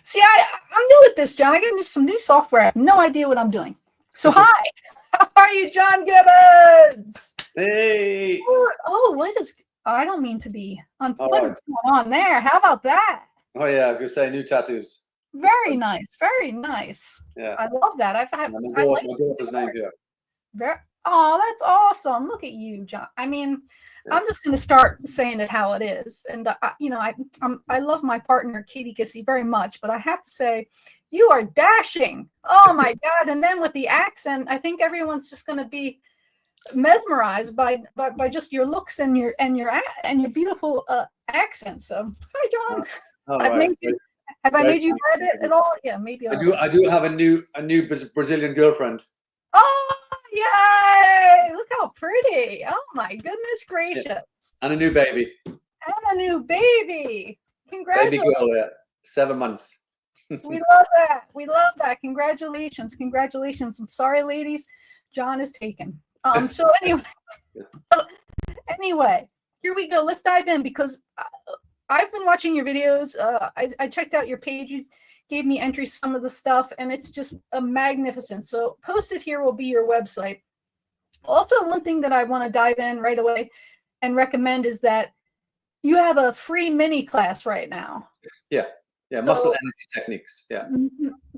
See, I'm new at this, John. I got some new software. I have no idea what I'm doing. So hi, how are you, John Gibbons? Hey. Oh, what is? I don't mean to be on. All What right. is going on there? How about that? Oh yeah, I was gonna say new tattoos. Very nice, very nice. Yeah. I love that. I My like daughter's name here. Oh, that's awesome. Look at you, John. I mean, Yeah. I'm just going to start saying it how it is. And, I love my partner, Katie Gissy, very much, but I have to say, you are dashing. Oh, my God. And then with the accent, I think everyone's just going to be mesmerized by just your looks and your beautiful accent. So, hi, John. All I've right. made you, have I made you read it at all? Yeah, maybe. I do have a new Brazilian girlfriend. Oh, yay! Look how pretty. Oh my goodness gracious. Yeah. And a new baby. And a new baby. Congratulations. Baby girl, yeah. 7 months. We love that. We love that. Congratulations. Congratulations. I'm sorry, ladies. John is taken. So anyway, here we go. Let's dive in because I've been watching your videos. I checked out your page. You gave me entries, some of the stuff, and it's just magnificent. So posted here will be your website. Also, one thing that I want to dive in right away and recommend is that you have a free mini class right now. Yeah. Muscle energy techniques. Yeah.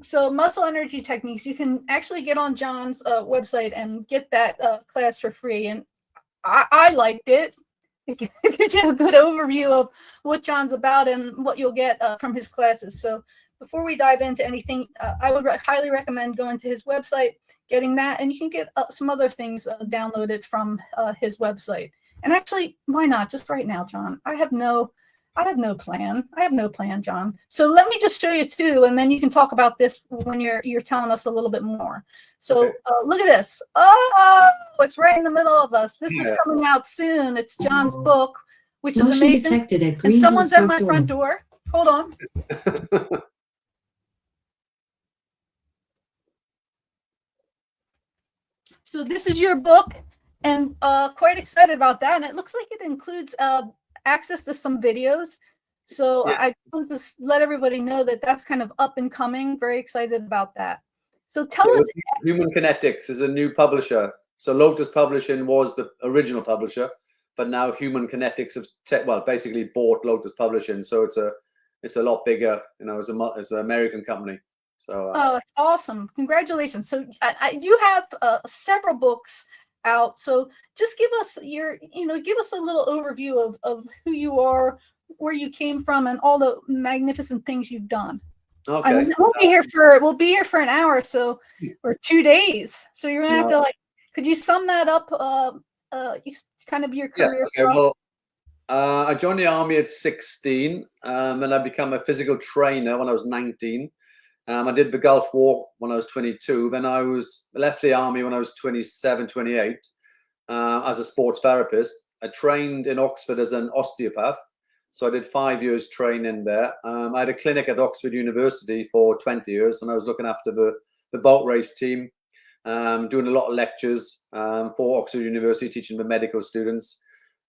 So muscle energy techniques, you can actually get on John's website and get that class for free. And I liked it. It gives you a good overview of what John's about and what you'll get from his classes. So before we dive into anything, I would highly recommend going to his website, getting that, and you can get some other things downloaded from his website. And actually, why not? Just right now, John. I have no plan. I have no plan, John. So let me just show you two, and then you can talk about this when you're telling us a little bit more. So Okay. Look at this. Oh, it's right in the middle of us. This is coming out soon. It's John's book, which is amazing. And someone's at my front door. Hold on. So this is your book, and quite excited about that. And it looks like it includes access to some videos. So I want to let everybody know that that's kind of up and coming. Very excited about that. So tell us. Human Kinetics is a new publisher. So Lotus Publishing was the original publisher, but now Human Kinetics have basically bought Lotus Publishing. So it's a lot bigger, as an American company. So that's awesome. Congratulations. So you have several books out. So just give us give us a little overview of who you are, where you came from, and all the magnificent things you've done. Okay. I mean, we'll be here for an hour or 2 days. So you're gonna have to could you sum that up? Kind of your career. Yeah. Okay. Well, I joined the army at 16, and I became a physical trainer when I was 19. I did the Gulf War when I was 22. Then I left the army when I was 27, 28 as a sports therapist. I trained in Oxford as an osteopath. So I did 5 years training there. I had a clinic at Oxford University for 20 years, and I was looking after the boat race team, doing a lot of lectures for Oxford University, teaching the medical students.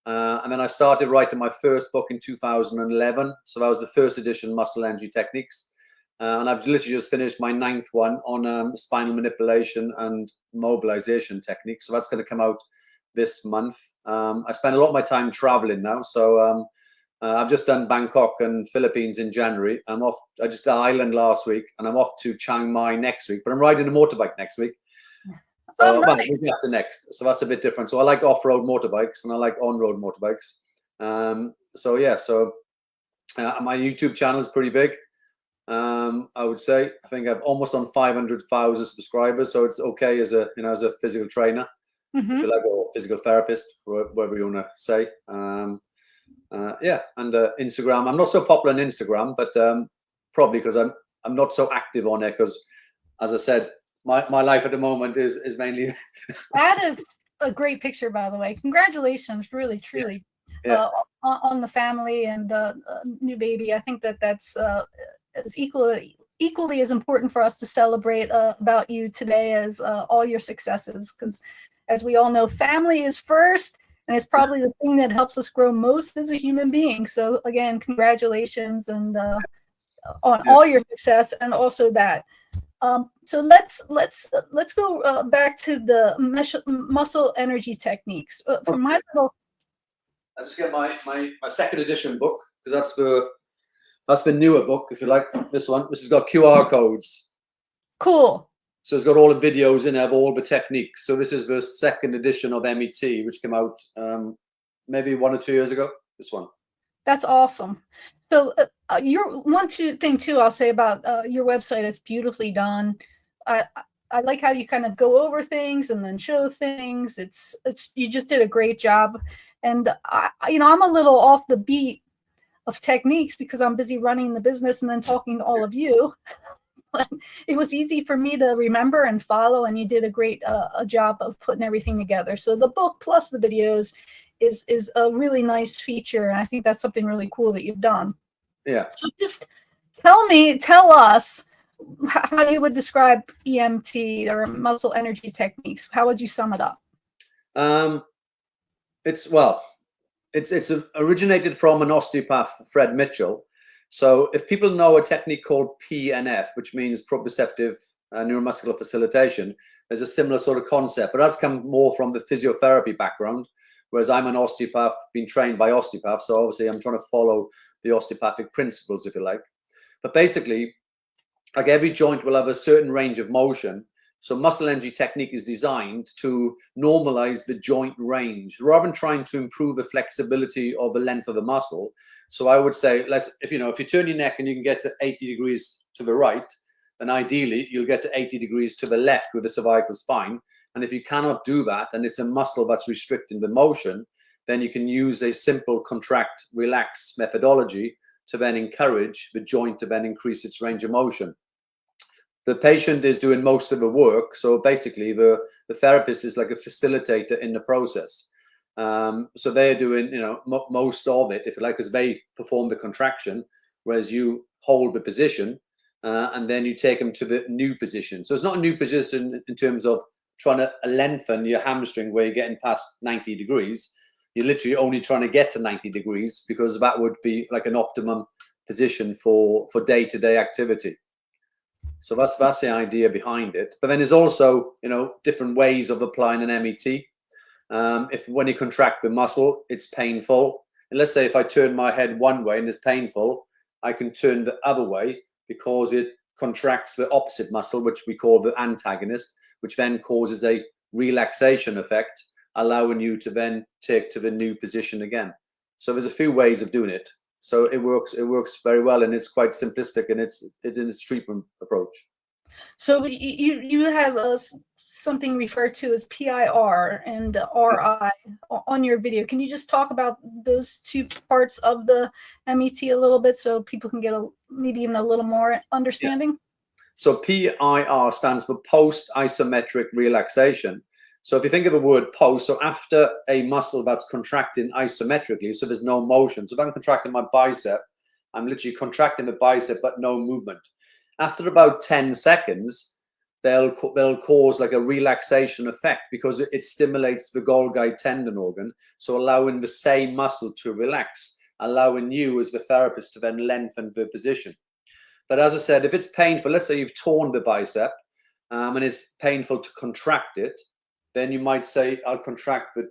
And then I started writing my first book in 2011. So that was the first edition, Muscle Energy Techniques. And I've literally just finished my 9th one on spinal manipulation and mobilization techniques. So that's going to come out this month. I spend a lot of my time traveling now. So I've just done Bangkok and Philippines in January. I just did Ireland last week, and I'm off to Chiang Mai next week. But I'm riding a motorbike next week. So nice. Week after next. So that's a bit different. So I like off-road motorbikes and I like on-road motorbikes. So my YouTube channel is pretty big. I would say I think I'm almost on 500,000 subscribers, so it's okay as a physical trainer, if you like, or physical therapist, whatever you want to say. And Instagram. I'm not so popular on Instagram, but probably because I'm not so active on it. Because, as I said, my life at the moment is mainly. That is a great picture, by the way. Congratulations, really, truly, on the family and new baby. I think that's is equally as important for us to celebrate about you today as all your successes, because as we all know, family is first, and it's probably the thing that helps us grow most as a human being. So again, congratulations, and on Yeah. all your success and also that. So let's go back to the muscle energy techniques. From my little, I just get my second edition book, because that's the newer book, if you like. This one. This has got QR codes. cool. So it's got all the videos in it of all the techniques. So this is the second edition of MET, which came out maybe 1 or 2 years ago. This one. That's awesome. So your thing too, I'll say about your website, it's beautifully done. I like how you kind of go over things and then show things. It's you just did a great job. And I'm a little off the beat of techniques because I'm busy running the business and then talking to all of you. But it was easy for me to remember and follow, and you did a great a job of putting everything together. So the book plus the videos is a really nice feature, and I think that's something really cool that you've done. Yeah. So just tell us how you would describe EMT or muscle energy techniques. How would you sum it up? It's originated from an osteopath, Fred Mitchell. So if people know a technique called PNF, which means proprioceptive neuromuscular facilitation, there's a similar sort of concept, but that's come more from the physiotherapy background, whereas I'm an osteopath, been trained by osteopaths, so obviously I'm trying to follow the osteopathic principles, if you like. But basically, like every joint will have a certain range of motion. So muscle energy technique is designed to normalize the joint range rather than trying to improve the flexibility or the length of the muscle. So I would say, if you turn your neck and you can get to 80 degrees to the right, then ideally you'll get to 80 degrees to the left with the cervical spine. And if you cannot do that, and it's a muscle that's restricting the motion, then you can use a simple contract, relax methodology to then encourage the joint to then increase its range of motion. The patient is doing most of the work, so basically the therapist is like a facilitator in the process. So they're doing most of it, if you like, because they perform the contraction, whereas you hold the position and then you take them to the new position. So it's not a new position in terms of trying to lengthen your hamstring where you're getting past 90 degrees. You're literally only trying to get to 90 degrees because that would be like an optimum position for day-to-day activity. So that's the idea behind it. But then there's also, different ways of applying an MET. When you contract the muscle, it's painful. And let's say if I turn my head one way and it's painful, I can turn the other way because it contracts the opposite muscle, which we call the antagonist, which then causes a relaxation effect, allowing you to then take to the new position again. So there's a few ways of doing it. So it works very well, and it's quite simplistic in its treatment approach. So you have something referred to as PIR and RI on your video. Can you just talk about those two parts of the MET a little bit so people can get maybe even a little more understanding? Yeah. So PIR stands for post isometric relaxation. So if you think of the word post, so after a muscle that's contracting isometrically, so there's no motion. So if I'm contracting my bicep, I'm literally contracting the bicep, but no movement. After about 10 seconds, they'll cause like a relaxation effect because it stimulates the Golgi tendon organ. So allowing the same muscle to relax, allowing you as the therapist to then lengthen the position. But as I said, if it's painful, let's say you've torn the bicep and it's painful to contract it, then you might say, I'll contract the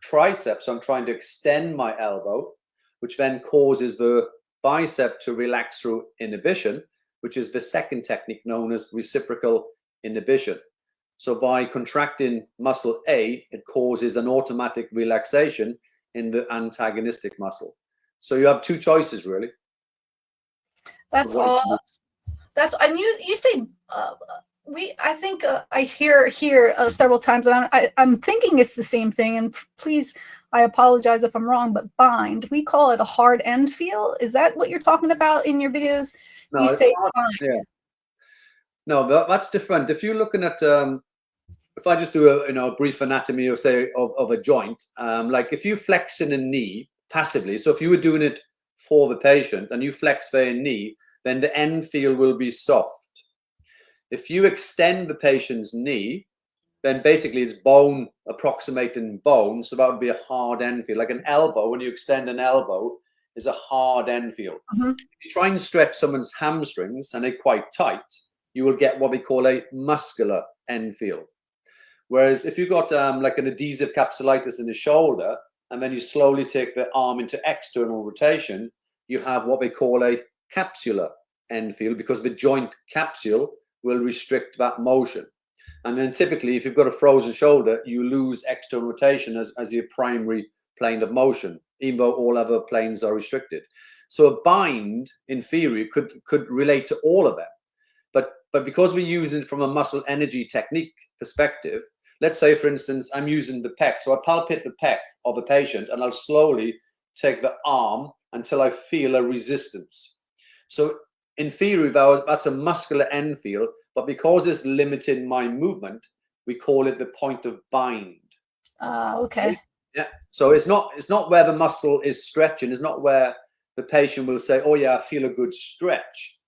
tricep. So I'm trying to extend my elbow, which then causes the bicep to relax through inhibition, which is the second technique known as reciprocal inhibition. So by contracting muscle A, it causes an automatic relaxation in the antagonistic muscle. So you have two choices, really. That's all. And you say I think I hear here several times, and I'm thinking it's the same thing. And please, I apologize if I'm wrong, but bind. We call it a hard end feel. Is that what you're talking about in your videos? No, you say bind. Yeah. No, that's different. If you're looking at, if I just do a brief anatomy or say of a joint, like if you flex in a knee passively, so if you were doing it for the patient and you flex their knee, then the end feel will be soft. If you extend the patient's knee, then basically it's bone approximating bone. So that would be a hard end feel. Like an elbow, when you extend an elbow, is a hard end feel. Mhm. If you try and stretch someone's hamstrings and they're quite tight, you will get what we call a muscular end feel. Whereas if you've got like an adhesive capsulitis in the shoulder, and then you slowly take the arm into external rotation, you have what we call a capsular end feel, because the joint capsule will restrict that motion. And then typically, if you've got a frozen shoulder, you lose external rotation as your primary plane of motion, even though all other planes are restricted. So a bind, in theory, could relate to all of them. But because we're using from a muscle energy technique perspective, let's say, for instance, I'm using the pec. So I palpate the pec of a patient, and I'll slowly take the arm until I feel a resistance. So in theory, that's a muscular end feel, but because it's limiting my movement, we call it the point of bind. Okay. Yeah. So it's not where the muscle is stretching. It's not where the patient will say, "Oh yeah, I feel a good stretch,"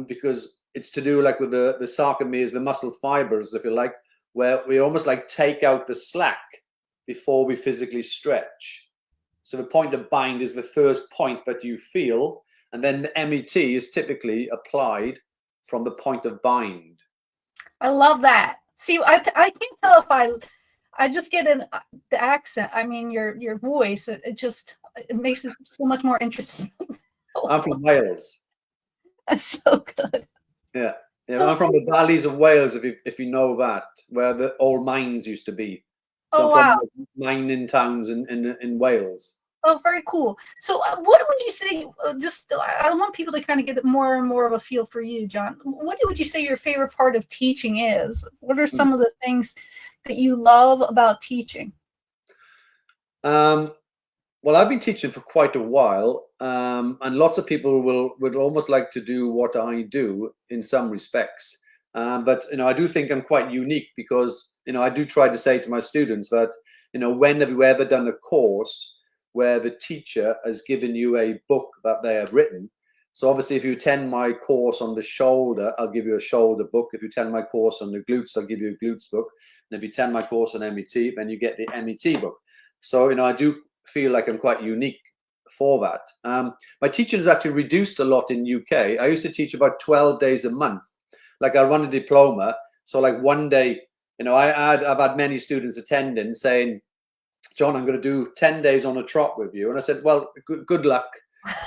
because it's to do like with the sarcomeres, the muscle fibers, if you like, where we almost like take out the slack before we physically stretch. So the point of bind is the first point that you feel, and then the MET is typically applied from the point of bind. I love that. See, I can't tell if I just get the accent. I mean, your voice. It makes it so much more interesting. I'm from Wales. That's so good. Yeah, yeah. I'm from the valleys of Wales, if you know that, where the old mines used to be. So Oh, I'm wow. from mining towns in Wales. Oh, very cool. So, what would you say? I want people to kind of get more and more of a feel for you, John. What would you say your favorite part of teaching is? What are some of the things that you love about teaching? Well, I've been teaching for quite a while, and lots of people would almost like to do what I do in some respects. But I do think I'm quite unique, because I do try to say to my students that when have you ever done a course where the teacher has given you a book that they have written? So obviously, if you attend my course on the shoulder, I'll give you a shoulder book. If you attend my course on the glutes, I'll give you a glutes book. And if you attend my course on MET, then you get the MET book. So I do feel like I'm quite unique for that. My teaching has actually reduced a lot in UK. I used to teach about 12 days a month. Like I run a diploma, so like one day, I've had many students attending saying, "John, I'm going to do 10 days on a trot with you," and I said, "Well, good luck,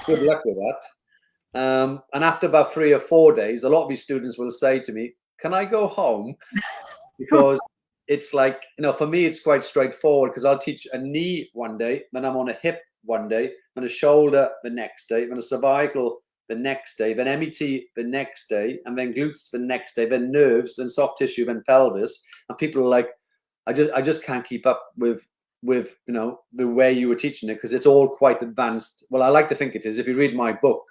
good luck with that." And after about 3 or 4 days, a lot of these students will say to me, "Can I go home?" Because it's like, for me, it's quite straightforward, because I'll teach a knee one day, then I'm on a hip one day, then a shoulder the next day, then a cervical the next day, then MET the next day, and then glutes the next day, then nerves, then soft tissue, then pelvis. And people are like, I just can't keep up with the way you were teaching it, because it's all quite advanced. Well, I like to think it is. If you read my book,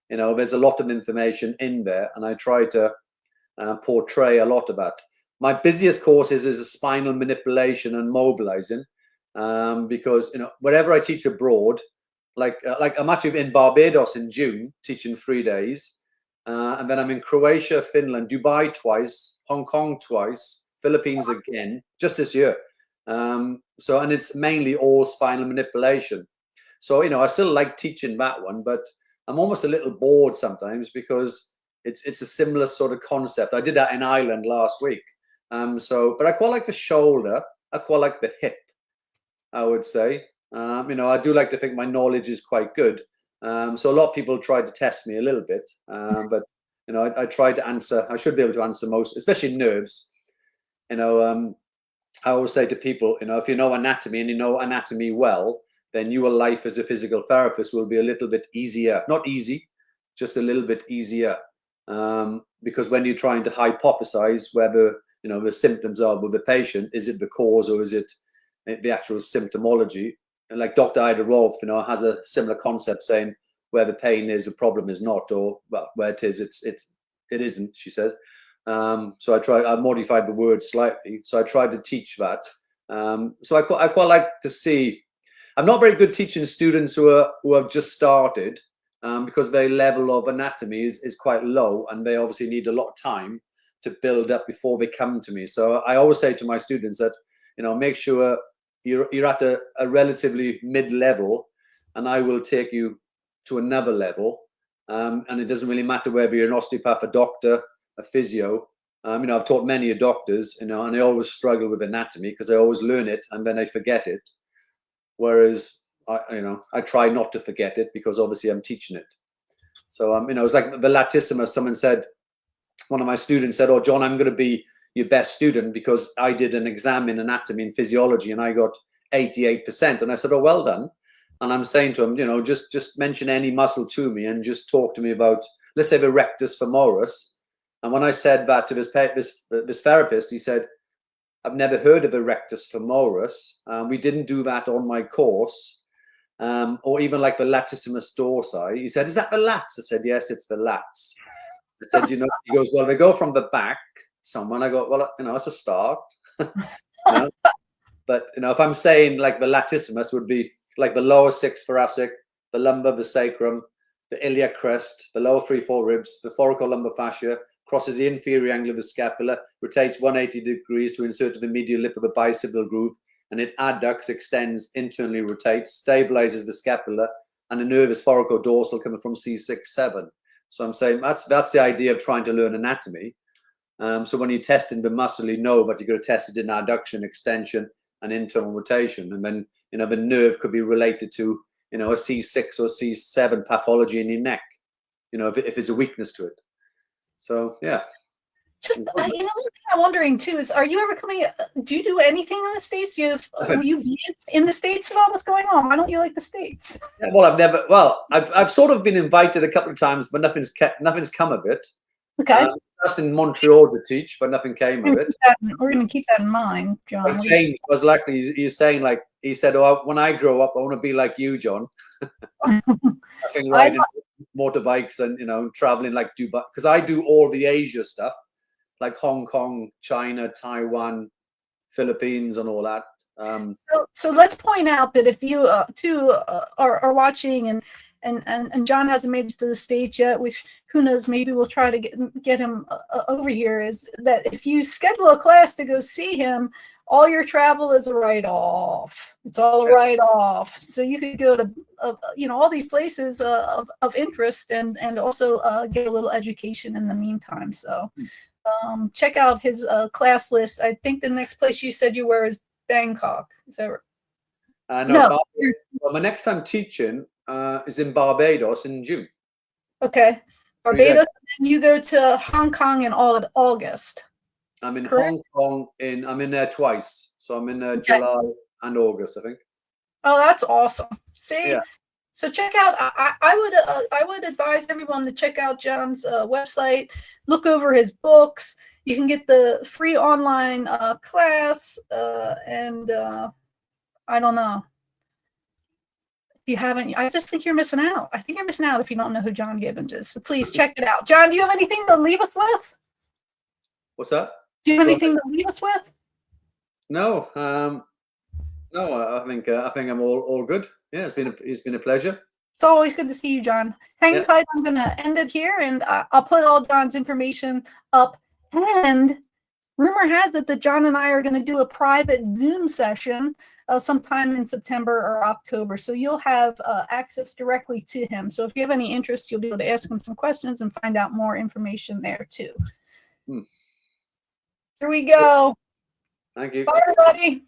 there's a lot of information in there, and I try to portray a lot of that. My busiest courses is a spinal manipulation and mobilizing, because wherever I teach abroad, like I'm actually in Barbados in June teaching 3 days, and then I'm in Croatia, Finland, Dubai twice, Hong Kong twice, Philippines again, just this year. And it's mainly all spinal manipulation. So I still like teaching that one, but I'm almost a little bored sometimes, because it's a similar sort of concept. I did that in Ireland last week. But I quite like the shoulder. I quite like the hip, I would say. I do like to think my knowledge is quite good. So a lot of people try to test me a little bit, but I try to answer. I should be able to answer most, especially nerves. I always say to people, if you know anatomy and you know anatomy well, then your life as a physical therapist will be a little bit easier. Not easy, just a little bit easier. Because when you're trying to hypothesize whether the symptoms are with the patient, is it the cause or is it the actual symptomology? And like Dr. Ida Rolf, has a similar concept, saying where the pain is, the problem is not, or well, where it is, it isn't. She says. So I modified the word slightly. So I tried to teach that. So I quite like to see. I'm not very good teaching students who have just started, because their level of anatomy is quite low, and they obviously need a lot of time to build up before they come to me. So I always say to my students that make sure you're at a relatively mid-level, and I will take you to another level. And it doesn't really matter whether you're an osteopath, a doctor, a physio. I've taught many doctors, and I always struggle with anatomy because I always learn it and then I forget it. Whereas I try not to forget it because obviously I'm teaching it. So it's like the latissimus. One of my students said, "Oh, John, I'm going to be your best student because I did an exam in anatomy and physiology and I got 88%." And I said, "Oh, well done." And I'm saying to him, just mention any muscle to me and just talk to me about, let's say, the rectus femoris. And when I said that to this therapist, he said, "I've never heard of a rectus femoris. We didn't do that on my course." Or even like the latissimus dorsi. He said, "Is that the lats?" I said, "Yes, it's the lats." I said, he goes, "Well, they go from the back somewhere." And I go, "Well, it's a start." But, if I'm saying like the latissimus would be like the lower 6 thoracic, the lumbar, the sacrum, the iliac crest, the lower 3-4 ribs, the thoracolumbar fascia, crosses the inferior angle of the scapula, rotates 180 degrees to insert the medial lip of the bicipital groove, and it adducts, extends, internally rotates, stabilizes the scapula, and the nerve is thoracodorsal coming from C6-7. So I'm saying that's the idea of trying to learn anatomy. So when you're testing the muscle, you know that you're going to test it in adduction, extension, and internal rotation. And then, the nerve could be related to, a C6 or C7 pathology in your neck, if there's a weakness to it. So, yeah. Just, one thing I'm wondering too is, are you ever do you do anything in the States? Will you be in the States at all? What's going on? Why don't you like the States? Yeah, I've sort of been invited a couple of times, but nothing's come of it. Okay. Just in Montreal to teach, but nothing came of it. We're going to keep that in mind, John. James was likely, you're saying, like, he said, "Oh, when I grow up, I want to be like you, John." I think riding motorbikes and, traveling like Dubai, because I do all the Asia stuff, like Hong Kong, China, Taiwan, Philippines, and all that. So let's point out that if you too are watching and John hasn't made it to the States yet, which who knows, maybe we'll try to get him over here, is that if you schedule a class to go see him, all your travel is a write-off. It's all a write-off. So you could go to all these places of interest and also get a little education in the meantime. So check out his class list. I think the next place you said you were is Bangkok. Is that right? No. Well, my next time teaching is in Barbados in June. Okay. Barbados, and you go to Hong Kong in August. I'm in Hong Kong I'm in there twice. So I'm in July and August, I think. Oh, that's awesome. See? Yeah. So check out, I would advise everyone to check out John's website, look over his books. You can get the free online class, and I don't know. If you haven't, I just think you're missing out. I think you're missing out if you don't know who John Gibbons is. So please check it out. John, do you have anything to leave us with? What's that? Do you have anything to leave us with? No. No, I think I'm all good. Yeah, it's been a pleasure. It's always good to see you, John. Hang tight. I'm going to end it here, and I'll put all John's information up. And rumor has it that John and I are going to do a private Zoom session sometime in September or October. So you'll have access directly to him. So if you have any interest, you'll be able to ask him some questions and find out more information there too. Here we go. Thank you. Bye, everybody.